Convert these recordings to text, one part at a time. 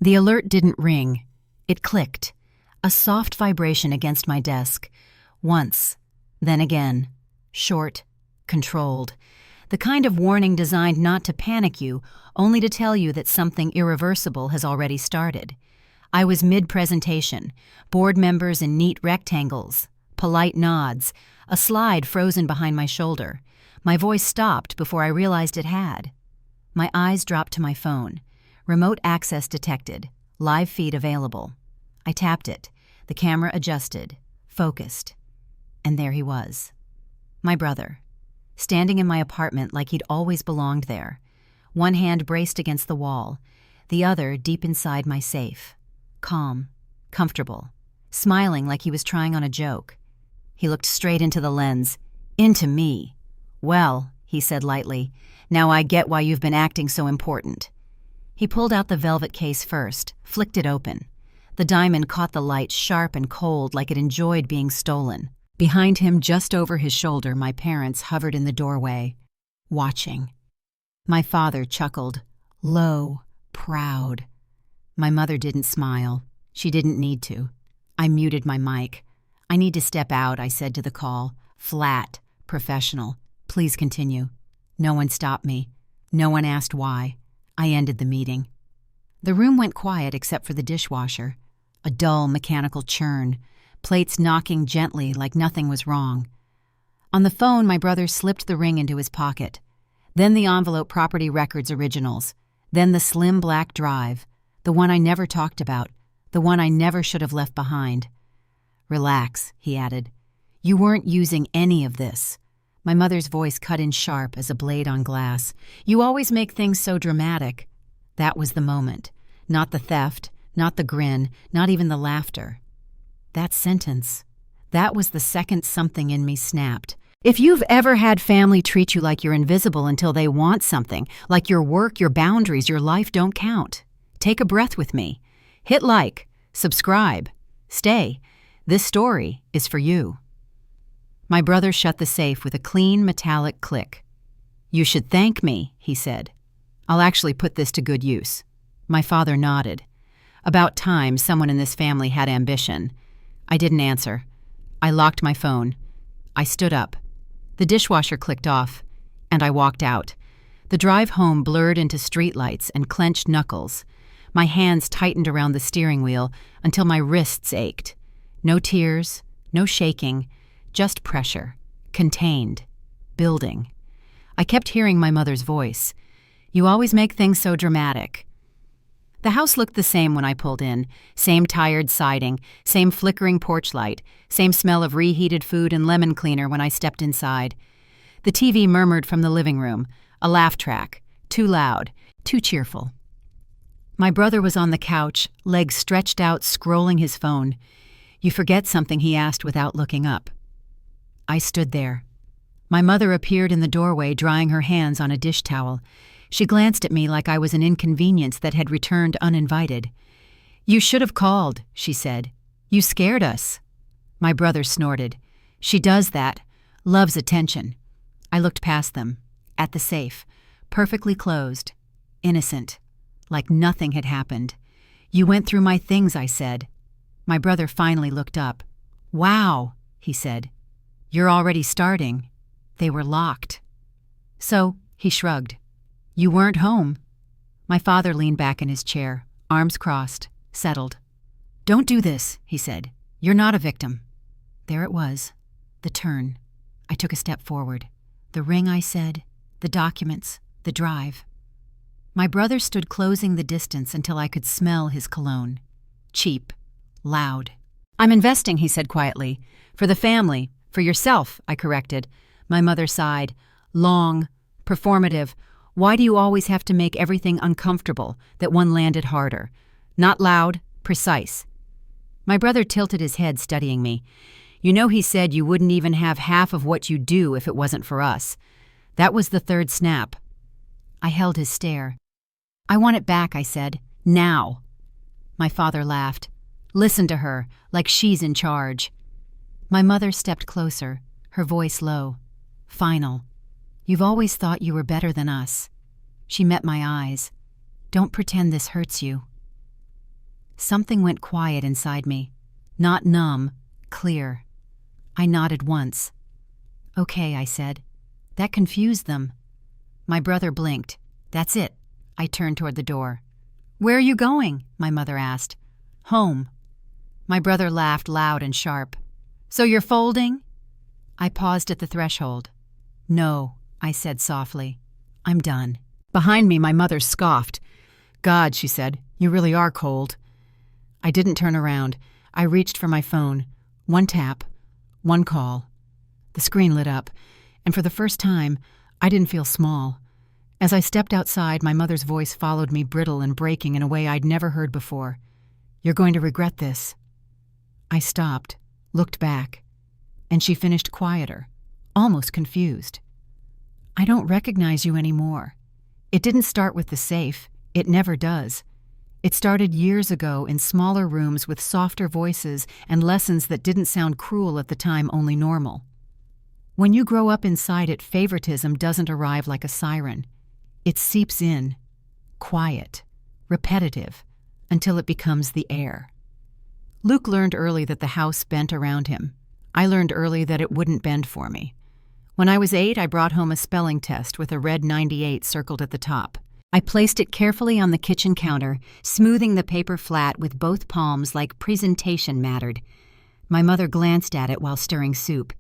The alert didn't ring. It clicked, a soft vibration against my desk. Once, then again. Short, controlled. The kind of warning designed not to panic you, only to tell you that something irreversible has already started. I was mid-presentation, board members in neat rectangles, polite nods, a slide frozen behind my shoulder. My voice stopped before I realized it had. My eyes dropped to my phone. Remote access detected. Live feed available. I tapped it. The camera adjusted. Focused. And there he was. My brother. Standing in my apartment like he'd always belonged there. One hand braced against the wall. The other deep inside my safe. Calm. Comfortable. Smiling like he was trying on a joke. He looked straight into the lens. Into me. "Well," he said lightly, "now I get why you've been acting so important." He pulled out the velvet case first, flicked it open. The diamond caught the light sharp and cold like it enjoyed being stolen. Behind him, just over his shoulder, my parents hovered in the doorway, watching. My father chuckled, low, proud. My mother didn't smile. She didn't need to. I muted my mic. "I need to step out," I said to the call. Flat, professional. "Please continue." No one stopped me. No one asked why. I ended the meeting. The room went quiet except for the dishwasher. A dull, mechanical churn. Plates knocking gently like nothing was wrong. On the phone, my brother slipped the ring into his pocket. Then the envelope property records originals. Then the slim black drive. The one I never talked about. The one I never should have left behind. "Relax," he added. "You weren't using any of this." My mother's voice cut in sharp as a blade on glass. "You always make things so dramatic." That was the moment. Not the theft, not the grin, not even the laughter. That sentence. That was the second something in me snapped. If you've ever had family treat you like you're invisible until they want something, like your work, your boundaries, your life don't count, take a breath with me. Hit like, subscribe, stay. This story is for you. My brother shut the safe with a clean, metallic click. "You should thank me," he said. "I'll actually put this to good use." My father nodded. About time someone in this family had ambition. I didn't answer. I locked my phone. I stood up. The dishwasher clicked off, and I walked out. The drive home blurred into streetlights and clenched knuckles. My hands tightened around the steering wheel until my wrists ached. No tears, no shaking. Just pressure, contained, building. I kept hearing my mother's voice. "You always make things so dramatic." The house looked the same when I pulled in. Same tired siding, same flickering porch light, same smell of reheated food and lemon cleaner when I stepped inside. The TV murmured from the living room, a laugh track, too loud, too cheerful. My brother was on the couch, legs stretched out, scrolling his phone. "You forget something," he asked without looking up. I stood there. My mother appeared in the doorway, drying her hands on a dish towel. She glanced at me like I was an inconvenience that had returned uninvited. "You should have called," she said. "You scared us." My brother snorted. "She does that. Loves attention." I looked past them, at the safe, perfectly closed, innocent, like nothing had happened. "You went through my things," I said. My brother finally looked up. "Wow," he said. "You're already starting." They were locked. "So," he shrugged. "You weren't home." My father leaned back in his chair, arms crossed, settled. "Don't do this," he said. "You're not a victim." There it was, the turn. I took a step forward. The ring, I said, the documents, the drive. My brother stood closing the distance until I could smell his cologne. Cheap, loud. "I'm investing," he said quietly. "For the family. For yourself," I corrected. My mother sighed. "Long, performative. Why do you always have to make everything uncomfortable, that one landed harder? Not loud, precise." My brother tilted his head, studying me. "You know he said you wouldn't even have half of what you do if it wasn't for us." That was the third snap. I held his stare. "I want it back," I said. "Now." My father laughed. "Listen to her, like she's in charge." My mother stepped closer, her voice low. Final. "You've always thought you were better than us." She met my eyes. "Don't pretend this hurts you." Something went quiet inside me. Not numb, clear. I nodded once. "Okay," I said. "That confused them." My brother blinked. "That's it." I turned toward the door. "Where are you going?" my mother asked. "Home." My brother laughed loud and sharp. "So you're folding?" I paused at the threshold. "No," I said softly. "I'm done." Behind me, my mother scoffed. "God," she said, "you really are cold." I didn't turn around. I reached for my phone. One tap. One call. The screen lit up, and for the first time, I didn't feel small. As I stepped outside, my mother's voice followed me, brittle and breaking in a way I'd never heard before. "You're going to regret this." I stopped, looked back, and she finished quieter, almost confused. "I don't recognize you anymore. It didn't start with the safe. It never does. It started years ago in smaller rooms with softer voices and lessons that didn't sound cruel at the time, only normal. When you grow up inside it, favoritism doesn't arrive like a siren. It seeps in, quiet, repetitive, until it becomes the air." Luke learned early that the house bent around him. I learned early that it wouldn't bend for me. When I was 8, I brought home a spelling test with a red 98 circled at the top. I placed it carefully on the kitchen counter, smoothing the paper flat with both palms like presentation mattered. My mother glanced at it while stirring soup.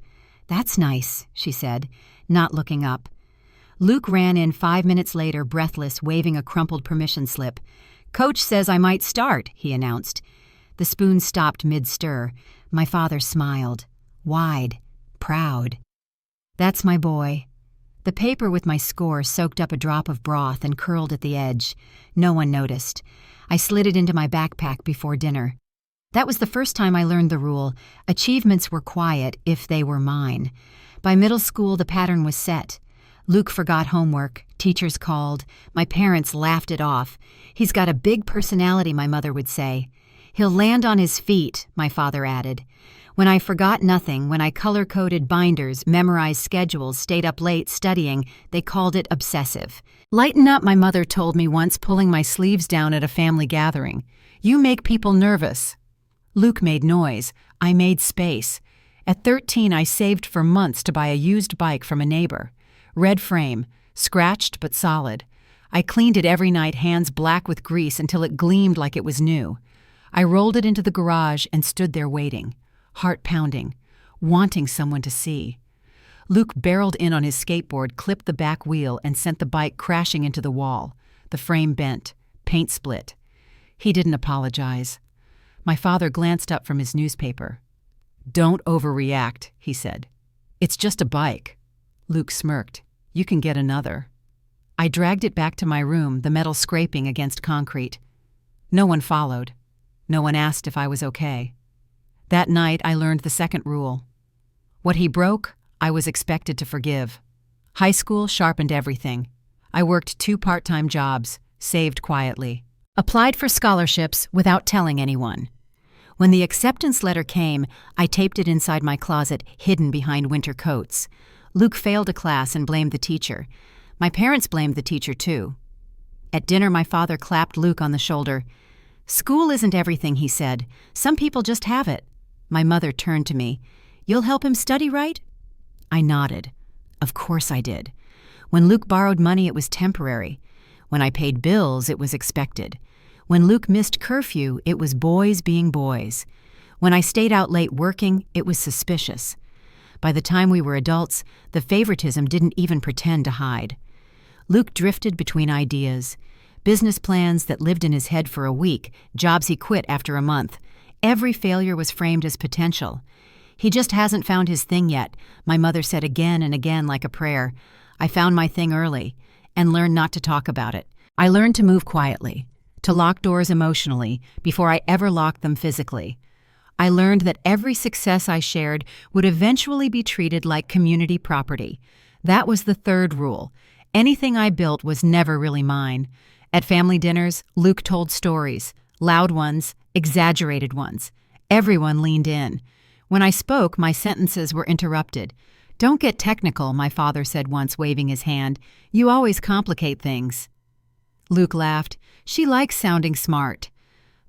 "That's nice," she said, not looking up. Luke ran in 5 minutes later, breathless, waving a crumpled permission slip. "Coach says I might start," he announced. The spoon stopped mid-stir. My father smiled. Wide. Proud. "That's my boy." The paper with my score soaked up a drop of broth and curled at the edge. No one noticed. I slid it into my backpack before dinner. That was the first time I learned the rule. Achievements were quiet if they were mine. By middle school, the pattern was set. Luke forgot homework. Teachers called. My parents laughed it off. "He's got a big personality," my mother would say. "He'll land on his feet," my father added. When I forgot nothing, when I color-coded binders, memorized schedules, stayed up late studying, they called it obsessive. "Lighten up," my mother told me once, pulling my sleeves down at a family gathering. "You make people nervous." Luke made noise. I made space. At 13, I saved for months to buy a used bike from a neighbor. Red frame, scratched but solid. I cleaned it every night, hands black with grease, until it gleamed like it was new. I rolled it into the garage and stood there waiting, heart pounding, wanting someone to see. Luke barreled in on his skateboard, clipped the back wheel, and sent the bike crashing into the wall. The frame bent, paint split. He didn't apologize. My father glanced up from his newspaper. "Don't overreact," he said. "It's just a bike." Luke smirked. "You can get another." I dragged it back to my room, the metal scraping against concrete. No one followed. No one asked if I was okay. That night, I learned the second rule. What he broke, I was expected to forgive. High school sharpened everything. I worked 2 part-time jobs, saved quietly, applied for scholarships without telling anyone. When the acceptance letter came, I taped it inside my closet, hidden behind winter coats. Luke failed a class and blamed the teacher. My parents blamed the teacher, too. At dinner, my father clapped Luke on the shoulder. "School isn't everything," he said. "Some people just have it." My mother turned to me. "You'll help him study, right?" I nodded. Of course I did. When Luke borrowed money, it was temporary. When I paid bills, it was expected. When Luke missed curfew, it was boys being boys. When I stayed out late working, it was suspicious. By the time we were adults, the favoritism didn't even pretend to hide. Luke drifted between ideas. Business plans that lived in his head for a week, jobs he quit after a month. Every failure was framed as potential. "He just hasn't found his thing yet," my mother said again and again like a prayer. I found my thing early and learned not to talk about it. I learned to move quietly, to lock doors emotionally before I ever locked them physically. I learned that every success I shared would eventually be treated like community property. That was the third rule. Anything I built was never really mine. At family dinners, Luke told stories, loud ones, exaggerated ones. Everyone leaned in. When I spoke, my sentences were interrupted. "Don't get technical," my father said once, waving his hand. "You always complicate things." Luke laughed. "She likes sounding smart."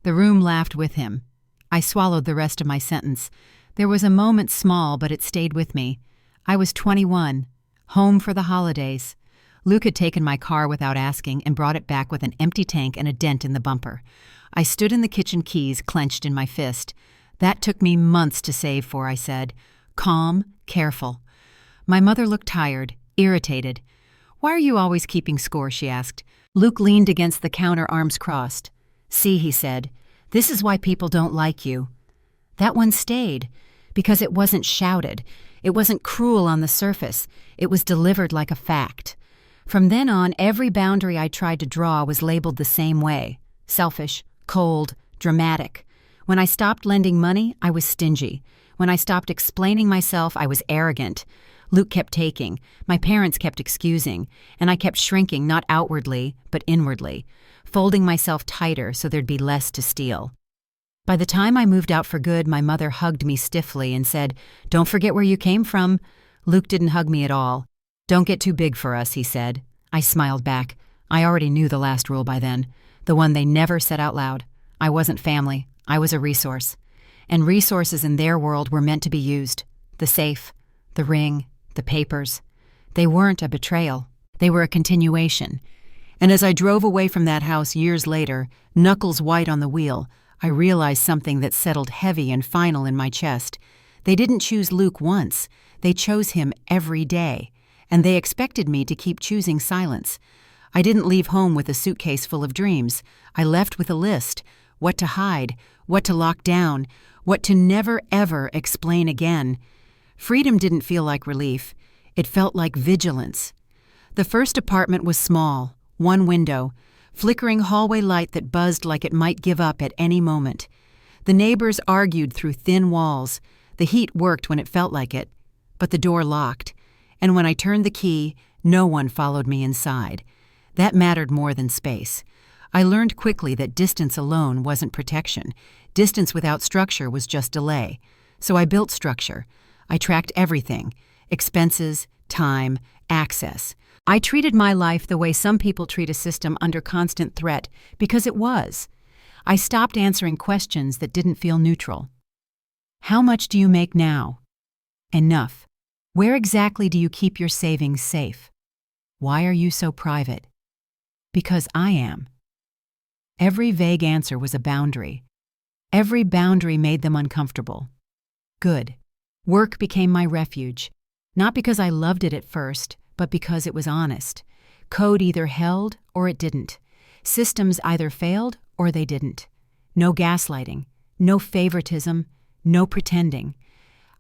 The room laughed with him. I swallowed the rest of my sentence. There was a moment small, but it stayed with me. I was 21, home for the holidays. Luke had taken my car without asking and brought it back with an empty tank and a dent in the bumper. I stood in the kitchen, keys clenched in my fist. That took me months to save for, I said. Calm, careful. My mother looked tired, irritated. Why are you always keeping score, she asked. Luke leaned against the counter, arms crossed. See, he said, this is why people don't like you. That one stayed, because it wasn't shouted. It wasn't cruel on the surface. It was delivered like a fact. From then on, every boundary I tried to draw was labeled the same way. Selfish, cold, dramatic. When I stopped lending money, I was stingy. When I stopped explaining myself, I was arrogant. Luke kept taking, my parents kept excusing, and I kept shrinking not outwardly, but inwardly, folding myself tighter so there'd be less to steal. By the time I moved out for good, my mother hugged me stiffly and said, "Don't forget where you came from." Luke didn't hug me at all. "Don't get too big for us," he said. I smiled back. I already knew the last rule by then, the one they never said out loud. I wasn't family. I was a resource. And resources in their world were meant to be used. The safe, the ring, the papers. They weren't a betrayal. They were a continuation. And as I drove away from that house years later, knuckles white on the wheel, I realized something that settled heavy and final in my chest. They didn't choose Luke once. They chose him every day. And they expected me to keep choosing silence. I didn't leave home with a suitcase full of dreams. I left with a list. What to hide, what to lock down, what to never ever explain again. Freedom didn't feel like relief. It felt like vigilance. The first apartment was small, one window, flickering hallway light that buzzed like it might give up at any moment. The neighbors argued through thin walls. The heat worked when it felt like it, but the door locked. And when I turned the key, no one followed me inside. That mattered more than space. I learned quickly that distance alone wasn't protection. Distance without structure was just delay. So I built structure. I tracked everything: expenses, time, access. I treated my life the way some people treat a system under constant threat, because it was. I stopped answering questions that didn't feel neutral. How much do you make now? Enough. Where exactly do you keep your savings safe? Why are you so private? Because I am. Every vague answer was a boundary. Every boundary made them uncomfortable. Good. Work became my refuge, not because I loved it at first, but because it was honest. Code either held or it didn't. Systems either failed or they didn't. No gaslighting, no favoritism, no pretending.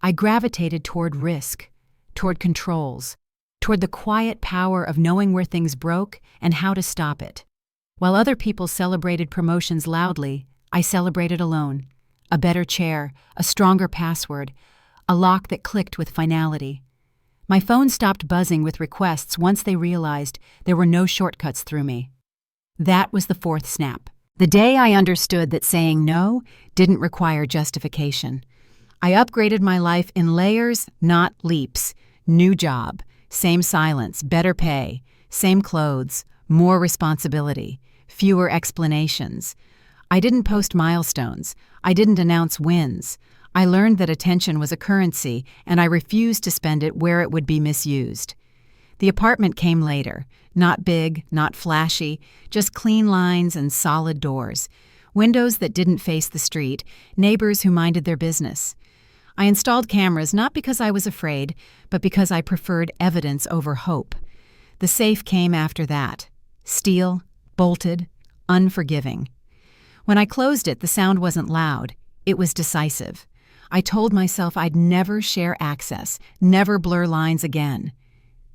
I gravitated toward risk, toward controls, toward the quiet power of knowing where things broke and how to stop it. While other people celebrated promotions loudly, I celebrated alone. A better chair, a stronger password, a lock that clicked with finality. My phone stopped buzzing with requests once they realized there were no shortcuts through me. That was the fourth snap. The day I understood that saying no didn't require justification. I upgraded my life in layers, not leaps. New job, same silence, better pay, same clothes, more responsibility, fewer explanations. I didn't post milestones. I didn't announce wins. I learned that attention was a currency, and I refused to spend it where it would be misused. The apartment came later. Not big, not flashy, just clean lines and solid doors. Windows that didn't face the street, neighbors who minded their business. I installed cameras not because I was afraid, but because I preferred evidence over hope. The safe came after that. Steel, bolted, unforgiving. When I closed it, the sound wasn't loud. It was decisive. I told myself I'd never share access, never blur lines again.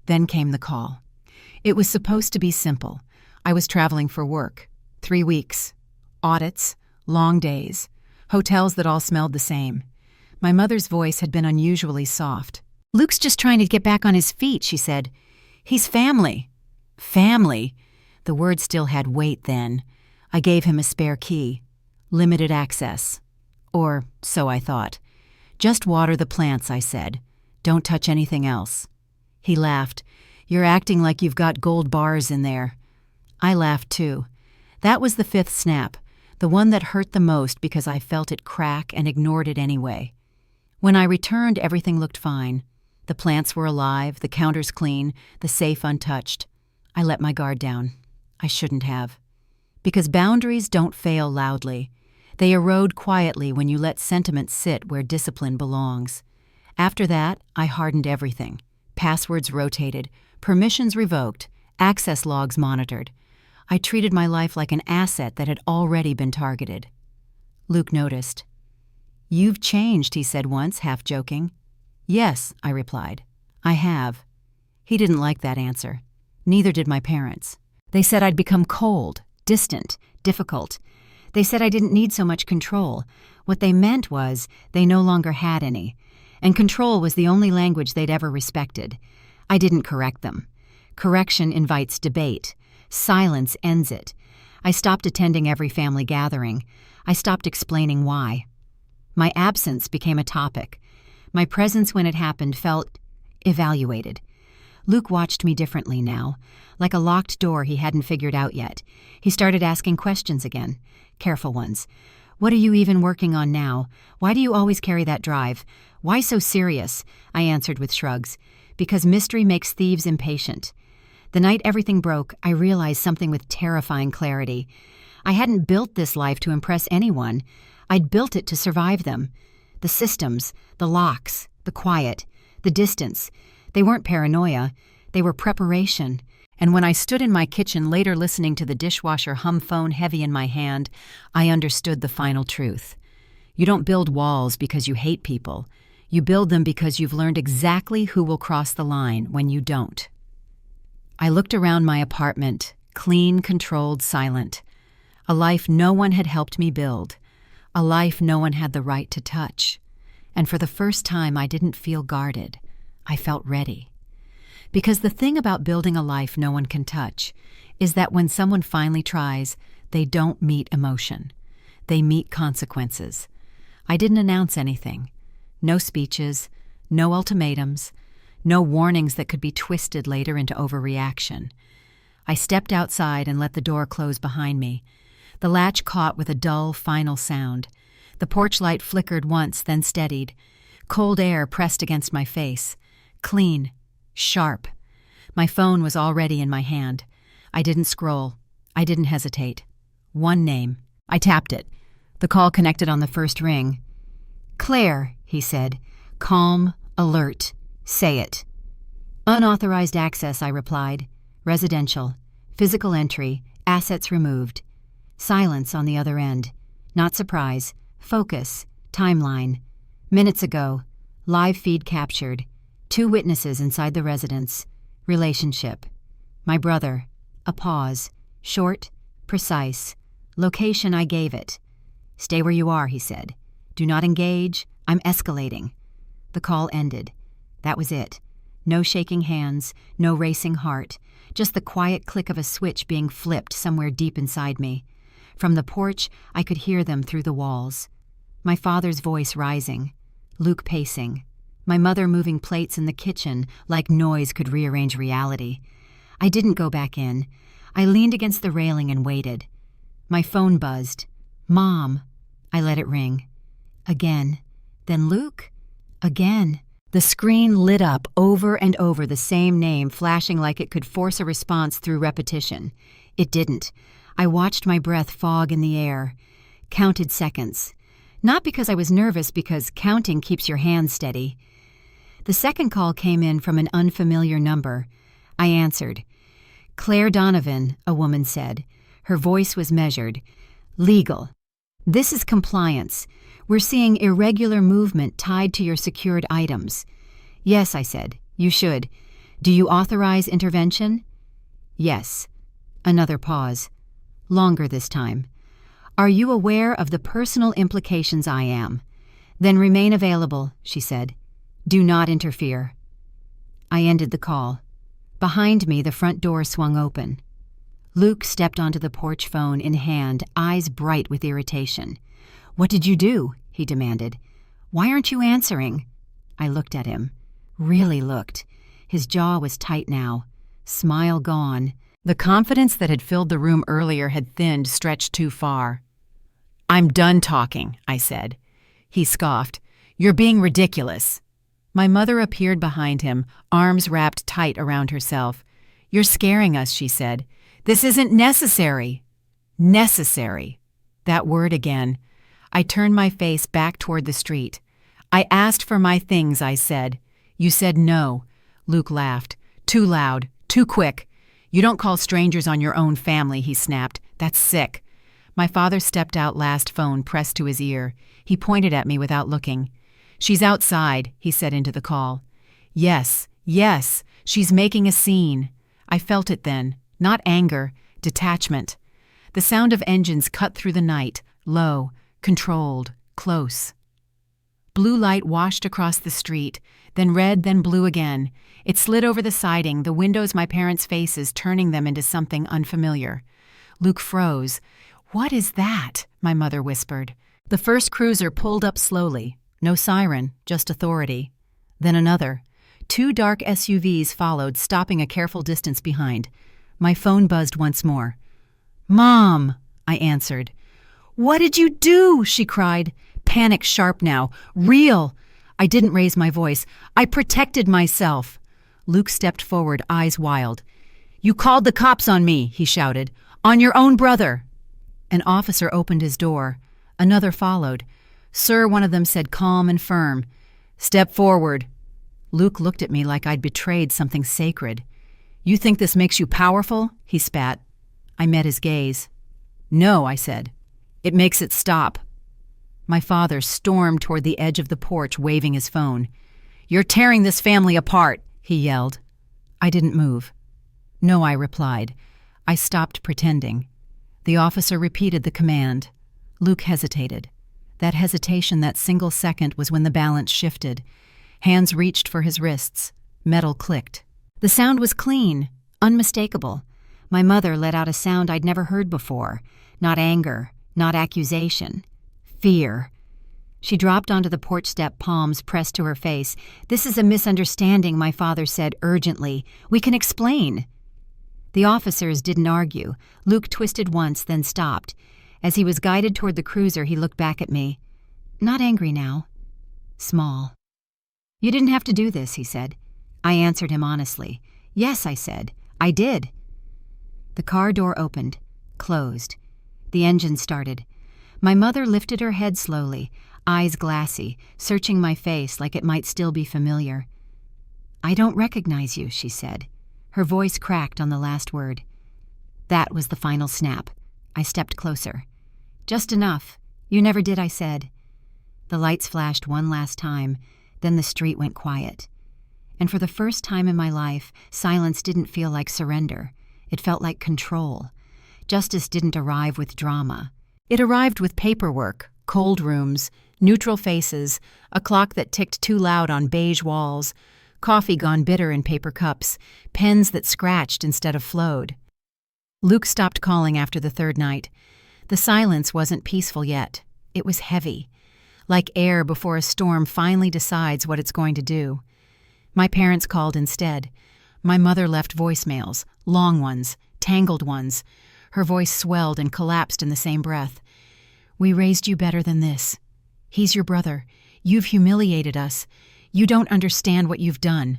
Then came the call. It was supposed to be simple. I was traveling for work. 3 weeks. Audits, long days, hotels that all smelled the same. My mother's voice had been unusually soft. "Luke's just trying to get back on his feet," she said. "He's family." Family? The word still had weight then. I gave him a spare key. Limited access. Or so I thought. "Just water the plants," I said. "Don't touch anything else." He laughed. "You're acting like you've got gold bars in there." I laughed too. That was the fifth snap. the one that hurt the most because I felt it crack and ignored it anyway. When I returned, everything looked fine. The plants were alive, the counters clean, the safe untouched. I let my guard down. I shouldn't have. Because boundaries don't fail loudly. They erode quietly when you let sentiment sit where discipline belongs. After that, I hardened everything. Passwords rotated, permissions revoked, access logs monitored. I treated my life like an asset that had already been targeted. Luke noticed. "You've changed," he said once, half joking. "Yes," I replied. "I have." He didn't like that answer. Neither did my parents. They said I'd become cold, distant, difficult. They said I didn't need so much control. What they meant was they no longer had any, and control was the only language they'd ever respected. I didn't correct them. Correction invites debate. Silence ends it. I stopped attending every family gathering. I stopped explaining why. My absence became a topic. My presence when it happened felt evaluated. Luke watched me differently now, like a locked door he hadn't figured out yet. He started asking questions again, careful ones. "What are you even working on now? Why do you always carry that drive? Why so serious?" I answered with shrugs. "Because mystery makes thieves impatient." The night everything broke, I realized something with terrifying clarity. I hadn't built this life to impress anyone. I'd built it to survive them. The systems, the locks, the quiet, the distance. They weren't paranoia. They were preparation. And when I stood in my kitchen later listening to the dishwasher hum phone heavy in my hand, I understood the final truth. You don't build walls because you hate people. You build them because you've learned exactly who will cross the line when you don't. I looked around my apartment, clean, controlled, silent. A life no one had helped me build. A life no one had the right to touch. And for the first time, I didn't feel guarded. I felt ready. Because the thing about building a life no one can touch is that when someone finally tries, they don't meet emotion. They meet consequences. I didn't announce anything. No speeches, no ultimatums, no warnings that could be twisted later into overreaction. I stepped outside and let the door close behind me. The latch caught with a dull, final sound. The porch light flickered once, then steadied. Cold air pressed against my face. Clean. Sharp. My phone was already in my hand. I didn't scroll. I didn't hesitate. One name. I tapped it. The call connected on the first ring. "Claire," he said. Calm, alert. "Say it." "Unauthorized access," I replied. "Residential. Physical entry. Assets removed." Silence on the other end. Not surprise. Focus. Timeline. Minutes ago. Live feed captured. 2 witnesses inside the residence. Relationship. My brother. A pause. Short. Precise. Location I gave it. "Stay where you are," he said. "Do not engage. I'm escalating." The call ended. That was it. No shaking hands, no racing heart, just the quiet click of a switch being flipped somewhere deep inside me. From the porch, I could hear them through the walls. My father's voice rising. Luke pacing. My mother moving plates in the kitchen like noise could rearrange reality. I didn't go back in. I leaned against the railing and waited. My phone buzzed. "Mom." I let it ring. Again. Then Luke. Again. The screen lit up over and over, the same name flashing like it could force a response through repetition. It didn't. I watched my breath fog in the air. Counted seconds. Not because I was nervous, because counting keeps your hands steady. The second call came in from an unfamiliar number. I answered. "Claire Donovan," a woman said. Her voice was measured. "Legal. This is compliance. We're seeing irregular movement tied to your secured items." "Yes," I said. "You should. Do you authorize intervention?" "Yes." Another pause. Longer this time. "Are you aware of the personal implications I am?" "Then remain available," she said. "Do not interfere." I ended the call. Behind me, the front door swung open. Luke stepped onto the porch, phone in hand, eyes bright with irritation. "What did you do?" he demanded. "Why aren't you answering?" I looked at him. Really looked. His jaw was tight now. Smile gone. The confidence that had filled the room earlier had thinned, stretched too far. "I'm done talking," I said. He scoffed. "You're being ridiculous." My mother appeared behind him, arms wrapped tight around herself. "You're scaring us," she said. "This isn't necessary." Necessary. That word again. I turned my face back toward the street. "I asked for my things," I said. "You said no." Luke laughed. "Too loud. Too quick. You don't call strangers on your own family," he snapped. "That's sick." My father stepped out, last phone pressed to his ear. He pointed at me without looking. "She's outside," he said into the call. Yes, she's making a scene. I felt it then. Not anger, detachment. The sound of engines cut through the night, low, controlled, close. Blue light washed across the street, then red, then blue again. It slid over the siding, the windows, my parents' faces, turning them into something unfamiliar. Luke froze. "What is that?" my mother whispered. The first cruiser pulled up slowly. No siren, just authority. Then another. 2 dark SUVs followed, stopping a careful distance behind. My phone buzzed once more. "Mom," I answered. "What did you do?" she cried. Panic sharp now. Real. I didn't raise my voice. "I protected myself." Luke stepped forward, eyes wild. "You called the cops on me," he shouted. "On your own brother." An officer opened his door. Another followed. "Sir," one of them said, calm and firm. "Step forward." Luke looked at me like I'd betrayed something sacred. "You think this makes you powerful?" he spat. I met his gaze. "No," I said. "It makes it stop." My father stormed toward the edge of the porch, waving his phone. "You're tearing this family apart," he yelled. I didn't move. "No," I replied. I stopped pretending. The officer repeated the command. Luke hesitated. That hesitation, that single second, was when the balance shifted. Hands reached for his wrists. Metal clicked. The sound was clean, unmistakable. My mother let out a sound I'd never heard before. Not anger, not accusation. Fear. She dropped onto the porch step, palms pressed to her face. "This is a misunderstanding," my father said urgently. "We can explain." The officers didn't argue. Luke twisted once, then stopped. As he was guided toward the cruiser, he looked back at me. "Not angry now. Small." "You didn't have to do this," he said. I answered him honestly. "Yes," I said. "I did." The car door opened, closed. The engine started. My mother lifted her head slowly, eyes glassy, searching my face like it might still be familiar. "I don't recognize you," she said. Her voice cracked on the last word. That was the final snap. I stepped closer. "Just enough. You never did," I said. The lights flashed one last time, then the street went quiet. And for the first time in my life, silence didn't feel like surrender. It felt like control. Justice didn't arrive with drama. It arrived with paperwork, cold rooms, neutral faces, a clock that ticked too loud on beige walls, coffee gone bitter in paper cups, pens that scratched instead of flowed. Luke stopped calling after the third night. The silence wasn't peaceful yet. It was heavy, like air before a storm finally decides what it's going to do. My parents called instead. My mother left voicemails, long ones, tangled ones. Her voice swelled and collapsed in the same breath. "We raised you better than this. He's your brother. You've humiliated us. You don't understand what you've done."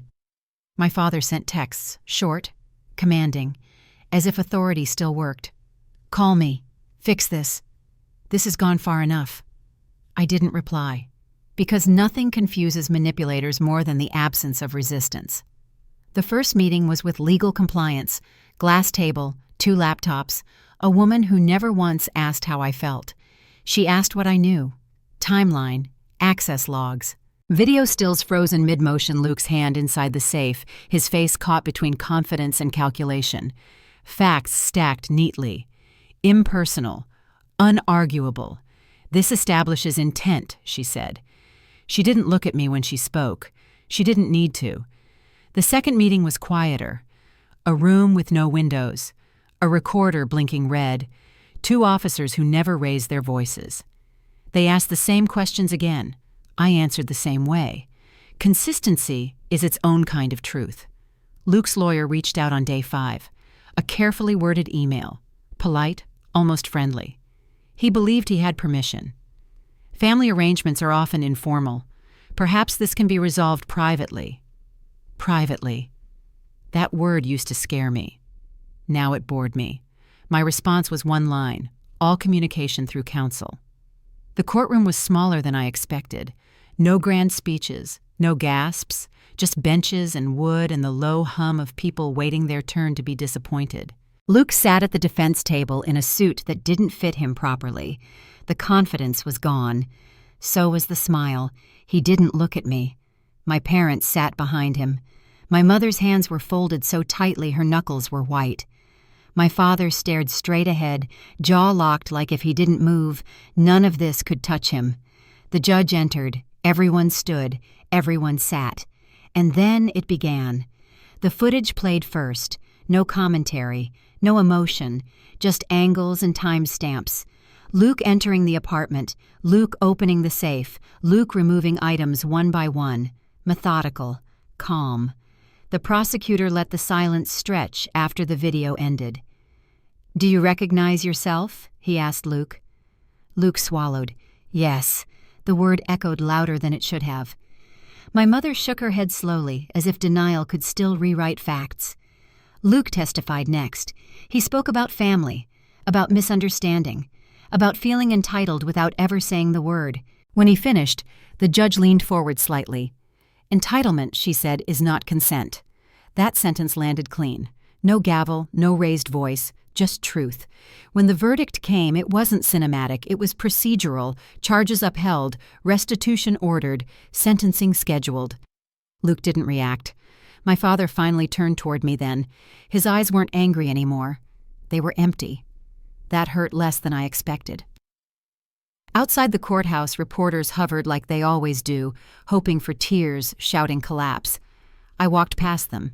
My father sent texts, short, commanding, as if authority still worked. "Call me. Fix this. This has gone far enough." I didn't reply, because nothing confuses manipulators more than the absence of resistance. The first meeting was with legal compliance, glass table, 2 laptops, a woman who never once asked how I felt. She asked what I knew. Timeline, access logs. Video stills frozen mid-motion, Luke's hand inside the safe, his face caught between confidence and calculation. Facts stacked neatly. Impersonal. Unarguable. "This establishes intent," she said. She didn't look at me when she spoke. She didn't need to. The second meeting was quieter. A room with no windows. A recorder blinking red. 2 officers who never raised their voices. They asked the same questions again. I answered the same way. Consistency is its own kind of truth. Luke's lawyer reached out on day 5. A carefully worded email. Polite, almost friendly. He believed he had permission. Family arrangements are often informal. Perhaps this can be resolved privately. Privately. That word used to scare me. Now it bored me. My response was one line: all communication through counsel. The courtroom was smaller than I expected. No grand speeches, no gasps, just benches and wood and the low hum of people waiting their turn to be disappointed. Luke sat at the defense table in a suit that didn't fit him properly. The confidence was gone. So was the smile. He didn't look at me. My parents sat behind him. My mother's hands were folded so tightly her knuckles were white. My father stared straight ahead, jaw locked like if he didn't move, none of this could touch him. The judge entered. Everyone stood. Everyone sat. And then it began. The footage played first. No commentary, no emotion, just angles and timestamps. Luke entering the apartment, Luke opening the safe, Luke removing items one by one. Methodical, calm. The prosecutor let the silence stretch after the video ended. "Do you recognize yourself?" he asked Luke. Luke swallowed. Yes. The word echoed louder than it should have. My mother shook her head slowly, as if denial could still rewrite facts. Luke testified next. He spoke about family, about misunderstanding, about feeling entitled without ever saying the word. When he finished, the judge leaned forward slightly. "Entitlement," she said, "is not consent." That sentence landed clean. No gavel, no raised voice, just truth. When the verdict came, it wasn't cinematic, it was procedural, charges upheld, restitution ordered, sentencing scheduled. Luke didn't react. My father finally turned toward me then. His eyes weren't angry anymore. They were empty. That hurt less than I expected. Outside the courthouse, reporters hovered like they always do, hoping for tears, shouting collapse. I walked past them.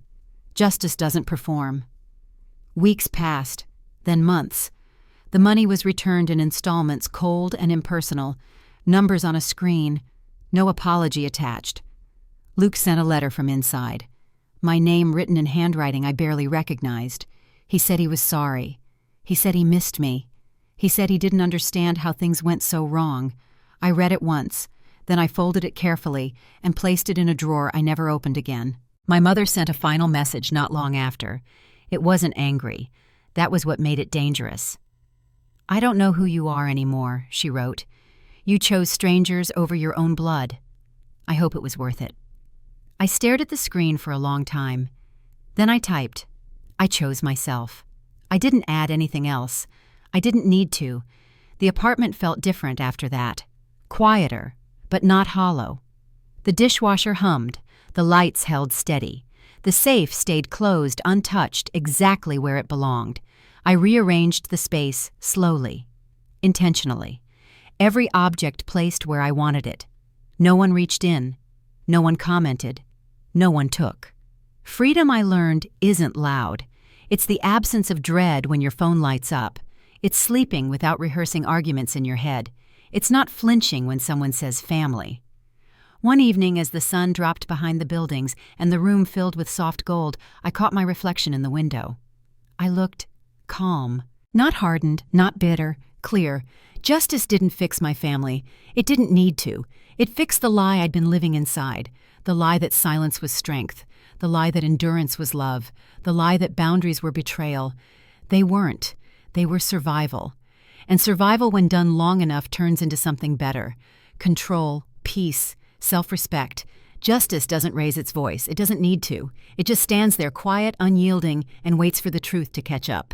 Justice doesn't perform. Weeks passed, then months. The money was returned in installments, cold and impersonal. Numbers on a screen. No apology attached. Luke sent a letter from inside. My name written in handwriting I barely recognized. He said he was sorry. He said he missed me. He said he didn't understand how things went so wrong. I read it once. Then I folded it carefully and placed it in a drawer I never opened again. My mother sent a final message not long after. It wasn't angry. That was what made it dangerous. "I don't know who you are anymore," she wrote. "You chose strangers over your own blood. I hope it was worth it." I stared at the screen for a long time. Then I typed. I chose myself. I didn't add anything else. I didn't need to. The apartment felt different after that. Quieter, but not hollow. The dishwasher hummed. The lights held steady. The safe stayed closed, untouched, exactly where it belonged. I rearranged the space slowly, intentionally. Every object placed where I wanted it. No one reached in. No one commented. No one took. Freedom, I learned, isn't loud. It's the absence of dread when your phone lights up. It's sleeping without rehearsing arguments in your head. It's not flinching when someone says family. One evening, as the sun dropped behind the buildings and the room filled with soft gold, I caught my reflection in the window. I looked calm. Not hardened, not bitter, clear. Justice didn't fix my family. It didn't need to. It fixed the lie I'd been living inside. The lie that silence was strength. The lie that endurance was love. The lie that boundaries were betrayal. They weren't. They were survival. And survival, when done long enough, turns into something better. Control, peace, self-respect. Justice doesn't raise its voice. It doesn't need to. It just stands there quiet, unyielding, and waits for the truth to catch up.